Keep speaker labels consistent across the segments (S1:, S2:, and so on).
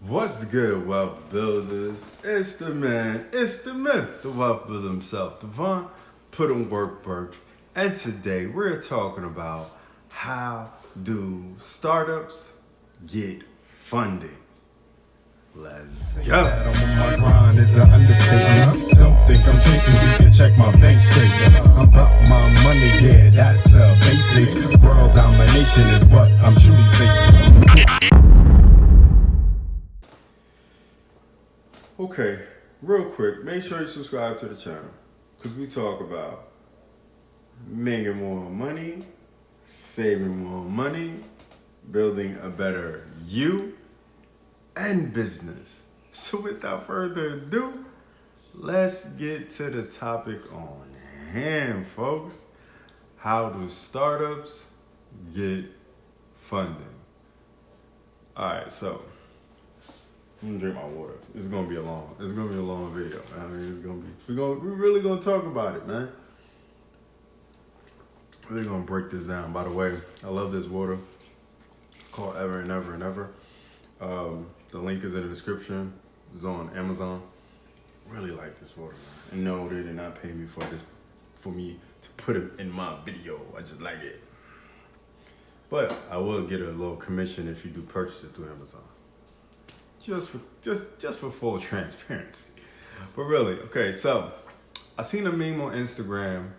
S1: What's good, wealth builders? It's the man, it's the myth, the wealth builder himself, Devon, put in work. And today we're talking about how do startups get funding. Let's go.
S2: That I'm on my grind is an understatement. Don't think I'm thinking you can check my bank statement. I'm about my money, yeah, that's a basic. World domination is what I'm truly facing.
S1: Okay, real quick, make sure you subscribe to the channel because we talk about making more money, saving more money, building a better you and business. So without further ado, let's get to the topic on hand, folks. How do startups get funding? All right, so I'm gonna drink my water. It's gonna be a long video. I mean, we're really gonna talk about it, man. We're gonna break this down. By the way, I love this water. It's called Ever and Ever and Ever. The link is in the description. It's on Amazon. Really like this water, man. And no, they did not pay me for me to put it in my video. I just like it. But I will get a little commission if you do purchase it through Amazon. Just for full transparency. But really, okay, so I seen a meme on Instagram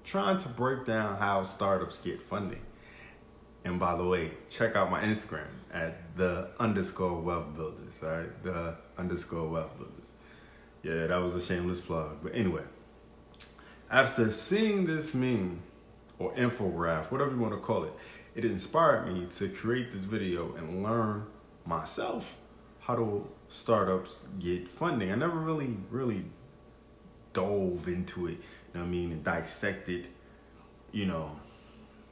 S1: trying to break down how startups get funding. And by the way, check out my Instagram at _Wealthbuilderz, all right? _Wealthbuilderz. Yeah, that was a shameless plug. But anyway, after seeing this meme or infograph, whatever you want to call it, it inspired me to create this video and learn myself how do startups get funding. I never really dove into it, you know what I mean, and dissected,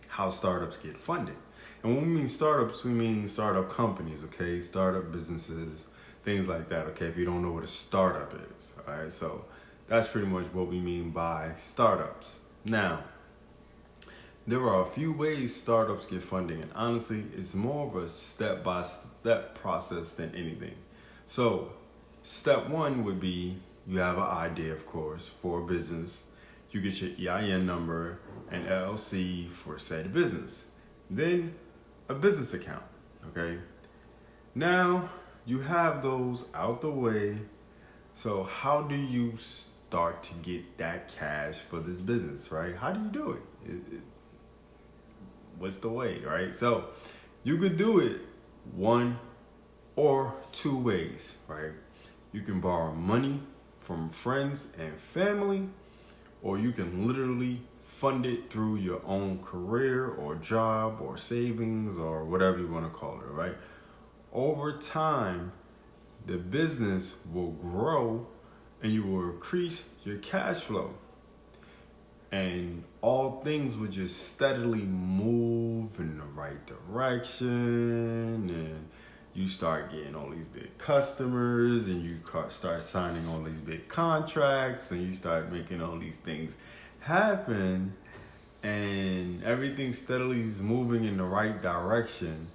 S1: how startups get funded. And when we mean startups, we mean startup companies, okay? Startup businesses, things like that, okay? If you don't know what a startup is, all right? So that's pretty much what we mean by startups. Now, there are a few ways startups get funding, and honestly, it's more of a step-by-step process than anything. So, step one would be you have an idea, of course, for a business. You get your EIN number and LLC for said business. Then, a business account, okay? Now, you have those out the way. So, how do you start to get that cash for this business, right? How do you do it? What's the way, right? So you could do it one or two ways, right? You can borrow money from friends and family, or you can literally fund it through your own career or job or savings or whatever you want to call it, right? Over time, the business will grow and you will increase your cash flow. And all things would just steadily move in the right direction, and you start getting all these big customers, and you start signing all these big contracts, and you start making all these things happen, and everything steadily is moving in the right direction,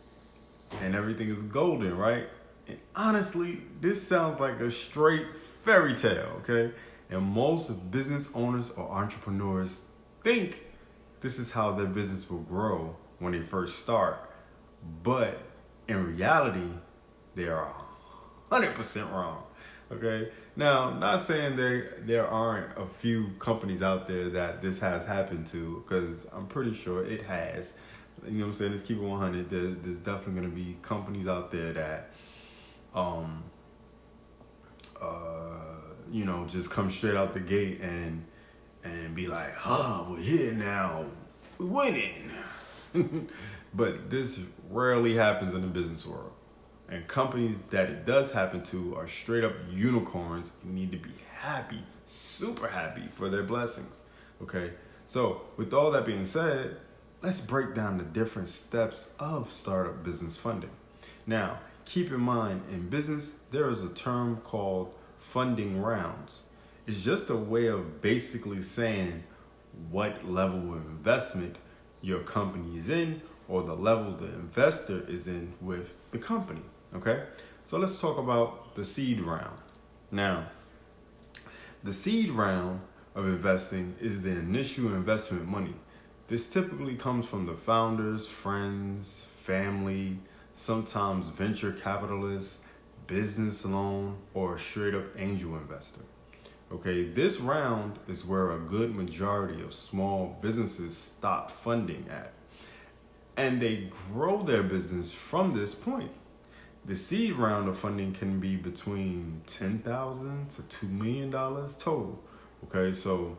S1: and everything is golden, right? And honestly, this sounds like a straight fairy tale, okay? And most business owners or entrepreneurs think this is how their business will grow when they first start. But in reality, they are 100% wrong. Okay? Now, I'm not saying there aren't a few companies out there that this has happened to, because I'm pretty sure it has. You know what I'm saying? Let's keep it 100. There's definitely going to be companies out there that just come straight out the gate and be like, we're here now, we're winning. But this rarely happens in the business world. And companies that it does happen to are straight up unicorns and need to be happy, super happy for their blessings. Okay? So with all that being said, let's break down the different steps of startup business funding. Now, keep in mind, in business, there is a term called funding rounds. It's just a way of basically saying what level of investment your company is in, or the level the investor is in with the company. Okay, So let's talk about the seed round. Now, the seed round of investing is the initial investment money. This typically comes from the founders, friends, family, sometimes venture capitalists, business loan, or a straight up angel investor. Okay, this round is where a good majority of small businesses stop funding at, and they grow their business from this point. The seed round of funding can be between $10,000 to $2 million total. Okay, so,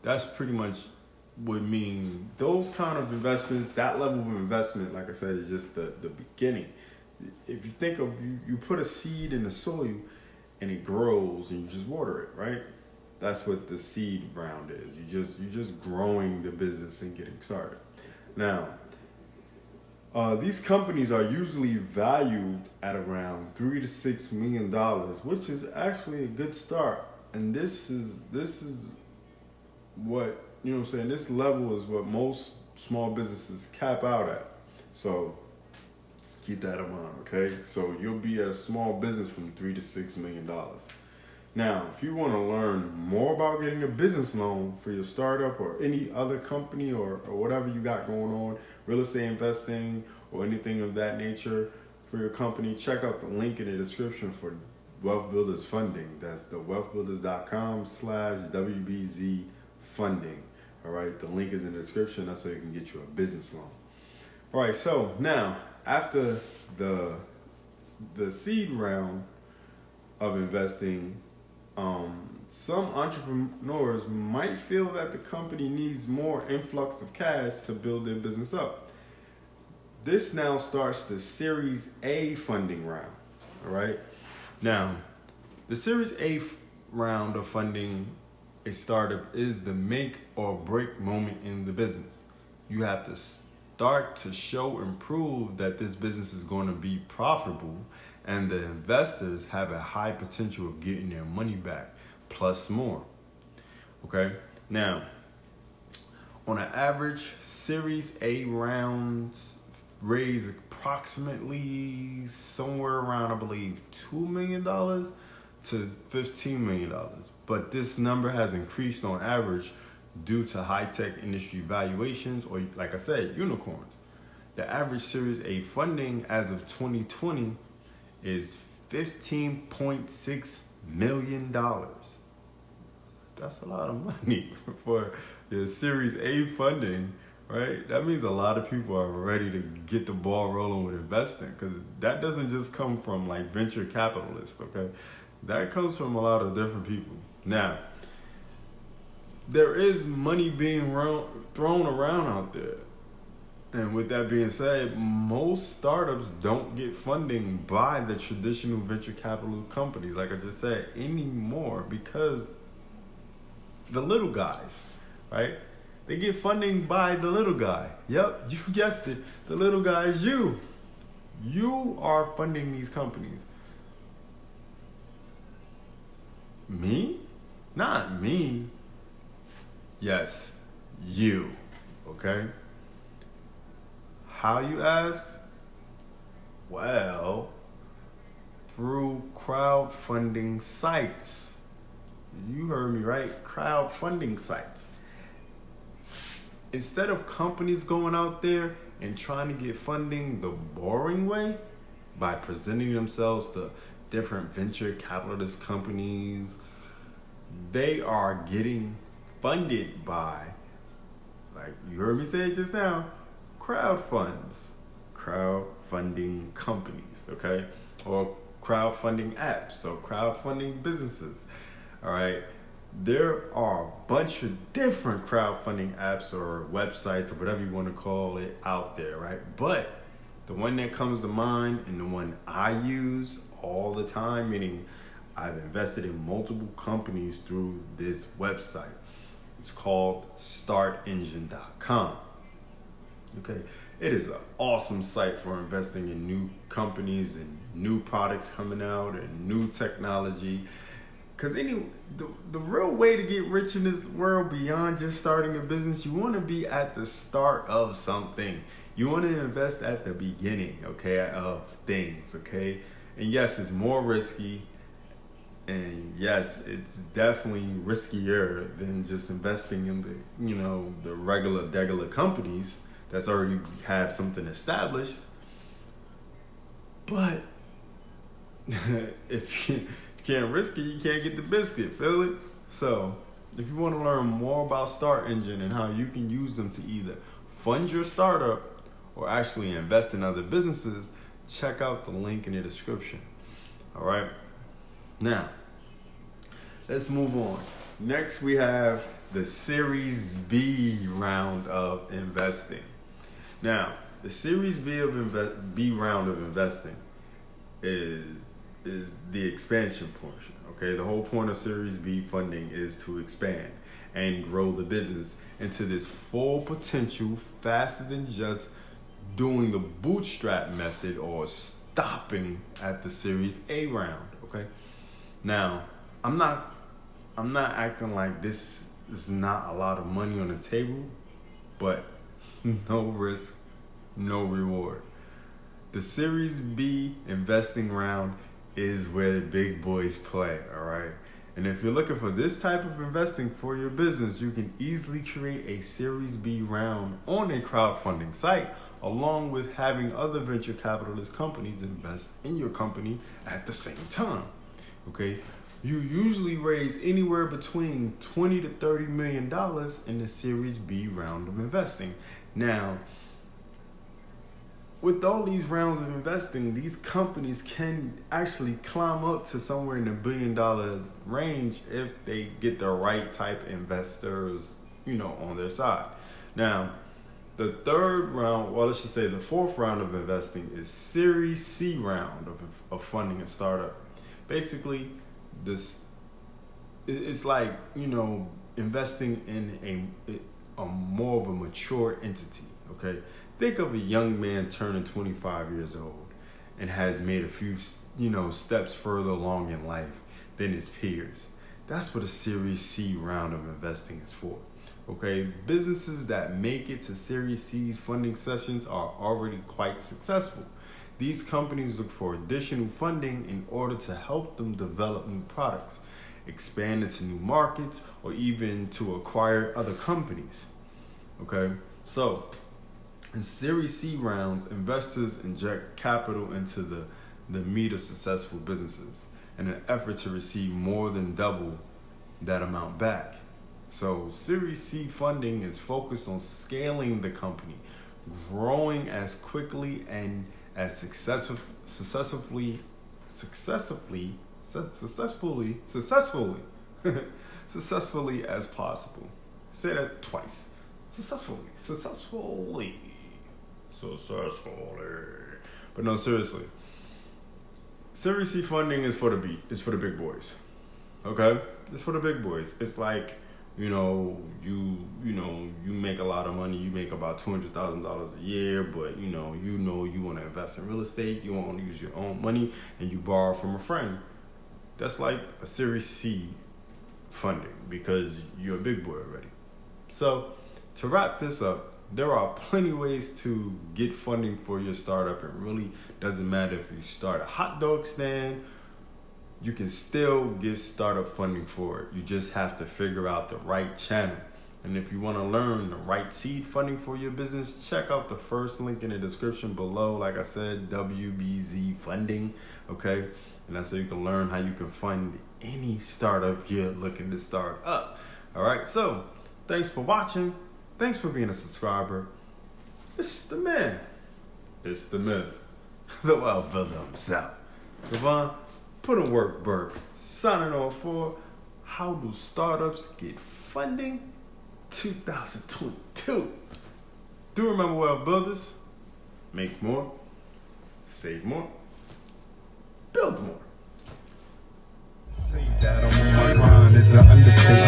S1: that's pretty much would mean those kind of investments, that level of investment, like I said, is just the beginning. If you think of, you put a seed in the soil and it grows and you just water it, right? That's what the seed round is. You're just growing the business and getting started. Now, these companies are usually valued at around $3 to $6 million, which is actually a good start. And this is what, this level is what most small businesses cap out at. So keep that in mind, okay? So you'll be at a small business from $3 to $6 million. Now, if you want to learn more about getting a business loan for your startup or any other company or whatever you got going on, real estate investing or anything of that nature for your company, check out the link in the description for Wealthbuilderz funding. That's the wealthbuilderz.com/WBZ funding. All right, the link is in the description. That's so you can get you a business loan. All right, so now after the seed round of investing, some entrepreneurs might feel that the company needs more influx of cash to build their business up. This now starts the Series A funding round. All right. Now, the Series A round of funding a startup is the make or break moment in the business. You have to start to show and prove that this business is going to be profitable, and the investors have a high potential of getting their money back, plus more. Okay? Now, on an average, Series A rounds raise approximately somewhere around, I believe, $2 million to $15 million. But this number has increased on average due to high-tech industry valuations, or like I said, unicorns. The average Series A funding as of 2020 is $15.6 million. That's a lot of money for the Series A funding, right? That means a lot of people are ready to get the ball rolling with investing, because that doesn't just come from like venture capitalists, okay? That comes from a lot of different people. Now, there is money being thrown around out there. And with that being said, most startups don't get funding by the traditional venture capital companies, like I just said, anymore, because the little guys, right? They get funding by the little guy. Yep, you guessed it. The little guy is you. You are funding these companies. Me? Not me. Yes, you. Okay? How, you asked? Well, through crowdfunding sites. You heard me right, crowdfunding sites. Instead of companies going out there and trying to get funding the boring way by presenting themselves to different venture capitalist companies, they are getting funded by, like you heard me say it just now, crowdfunding companies, okay? Or crowdfunding apps, or crowdfunding businesses, all right? There are a bunch of different crowdfunding apps or websites or whatever you want to call it out there, right? But the one that comes to mind and the one I use all the time, meaning I've invested in multiple companies through this website. It's called startengine.com. Okay, it is an awesome site for investing in new companies and new products coming out and new technology, Because the real way to get rich in this world beyond just starting a business, you want to be at the start of something. You want to invest at the beginning, okay, of things, okay? And yes, it's more risky. And yes, it's definitely riskier than just investing in the regular companies that's already have something established. But if you can't risk it, you can't get the biscuit, feel it? So if you want to learn more about Start Engine and how you can use them to either fund your startup or actually invest in other businesses, check out the link in the description. All right. Now, let's move on. Next, we have the Series B round of investing. Now, the Series B round of investing is the expansion portion. Okay, the whole point of Series B funding is to expand and grow the business into this full potential faster than just doing the bootstrap method or stopping at the Series A round. Okay, now I'm not acting like this is not a lot of money on the table, but no risk, no reward. The Series B investing round is where the big boys play, all right? And if you're looking for this type of investing for your business, you can easily create a Series B round on a crowdfunding site, along with having other venture capitalist companies invest in your company at the same time, okay? You usually raise anywhere between $20 to $30 million in the Series B round of investing. Now, with all these rounds of investing, these companies can actually climb up to somewhere in the $1 billion range if they get the right type of investors, on their side. Now, the fourth round of investing is Series C round of funding a startup. Basically, it's like, investing in a more of a mature entity, okay? Think of a young man turning 25 years old and has made a few, steps further along in life than his peers. That's what a Series C round of investing is for, okay? Businesses that make it to Series C's funding sessions are already quite successful. These companies look for additional funding in order to help them develop new products, expand into new markets, or even to acquire other companies, okay? So, in Series C rounds, investors inject capital into the meat of successful businesses in an effort to receive more than double that amount back. So Series C funding is focused on scaling the company, growing as quickly and as successfully as possible. Say that twice. Successfully. But no, seriously. Series C funding is for the big boys. Okay? It's for the big boys. It's like, you make a lot of money. You make about $200,000 a year, but you want to invest in real estate. You want to use your own money, and you borrow from a friend. That's like a Series C funding because you're a big boy already. So, to wrap this up, there are plenty of ways to get funding for your startup. It really doesn't matter if you start a hot dog stand. You can still get startup funding for it. You just have to figure out the right channel. And if you want to learn the right seed funding for your business, check out the first link in the description below. Like I said, WBZ funding, okay? And that's so you can learn how you can fund any startup you're looking to start up. All right, so thanks for watching. Thanks for being a subscriber. It's the man. It's the myth. The Wealthbuilderz himself. Devon, put in work, Burke. Signing off for How Do Startups Get Funding 2022. Do remember Wealthbuilderz. Make more. Save more. Build more.
S2: Say that I'm on my grind is an understatement.